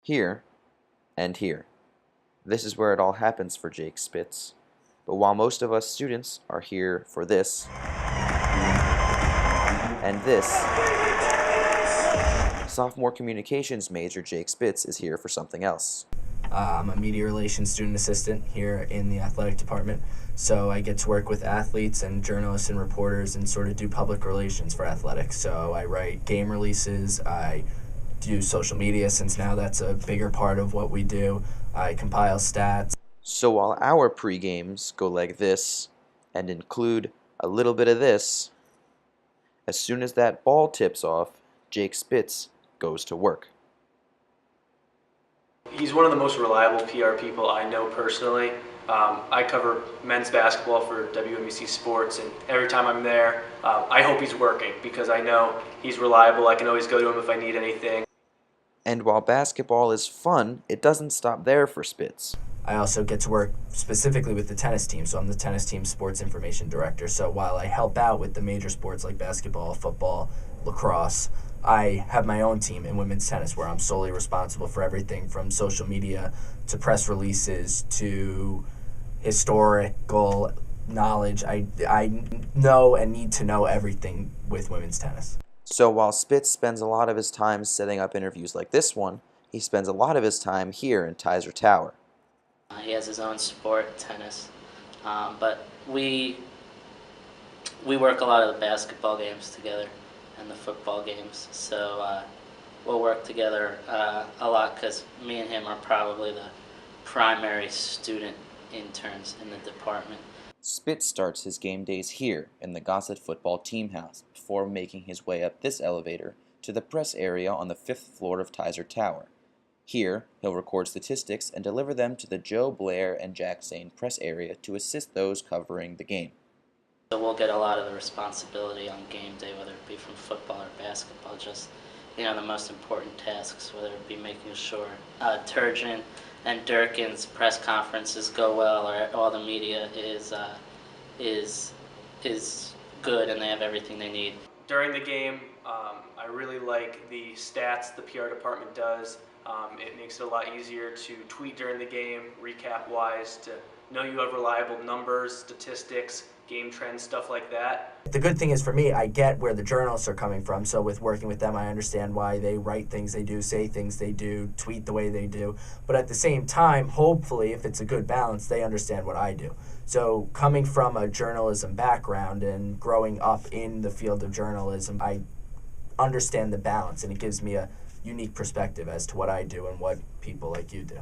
Here, and here. This is where it all happens for Jake Spitz. But while most of us students are here for this, and this, sophomore communications major Jake Spitz is here for something else. I'm a media relations student assistant here in the athletic department, so I get to work with athletes and journalists and reporters and sort of do public relations for athletics. So I write game releases, I do social media since now that's a bigger part of what we do, I compile stats. So while our pre-games go like this and include a little bit of this, as soon as that ball tips off, Jake Spitz goes to work. He's one of the most reliable PR people I know personally. I cover men's basketball for WMBC Sports, and every time I'm there, I hope he's working because I know he's reliable. I can always go to him if I need anything. And while basketball is fun, it doesn't stop there for Spitz. I also get to work specifically with the tennis team, so I'm the tennis team sports information director. So while I help out with the major sports like basketball, football, lacrosse, I have my own team in women's tennis where I'm solely responsible for everything from social media to press releases to historical knowledge. I know and need to know everything with women's tennis. So while Spitz spends a lot of his time setting up interviews like this one, he spends a lot of his time here in Tyser Tower. He has his own sport, tennis, but we work a lot of the basketball games together and the football games, so we'll work together a lot because me and him are probably the primary student interns in the department. Spitz starts his game days here in the Gossett football team house before making his way up this elevator to the press area on the 5th floor of Tyser Tower. Here, he'll record statistics and deliver them to the Joe Blair and Jack Zane press area to assist those covering the game. So we'll get a lot of the responsibility on game day, whether it be from football or basketball, just the most important tasks, whether it be making sure Turgeon and Durkin's press conferences go well, or all the media is good and they have everything they need. During the game, I really like the stats the PR department does. It makes it a lot easier to tweet during the game, recap-wise, to know you have reliable numbers, statistics, game trends, stuff like that. The good thing is for me, I get where the journalists are coming from, so with working with them, I understand why they write things they do, say things they do, tweet the way they do. But at the same time, hopefully, if it's a good balance, they understand what I do. So coming from a journalism background and growing up in the field of journalism, I understand the balance, and it gives me a unique perspective as to what I do and what people like you do.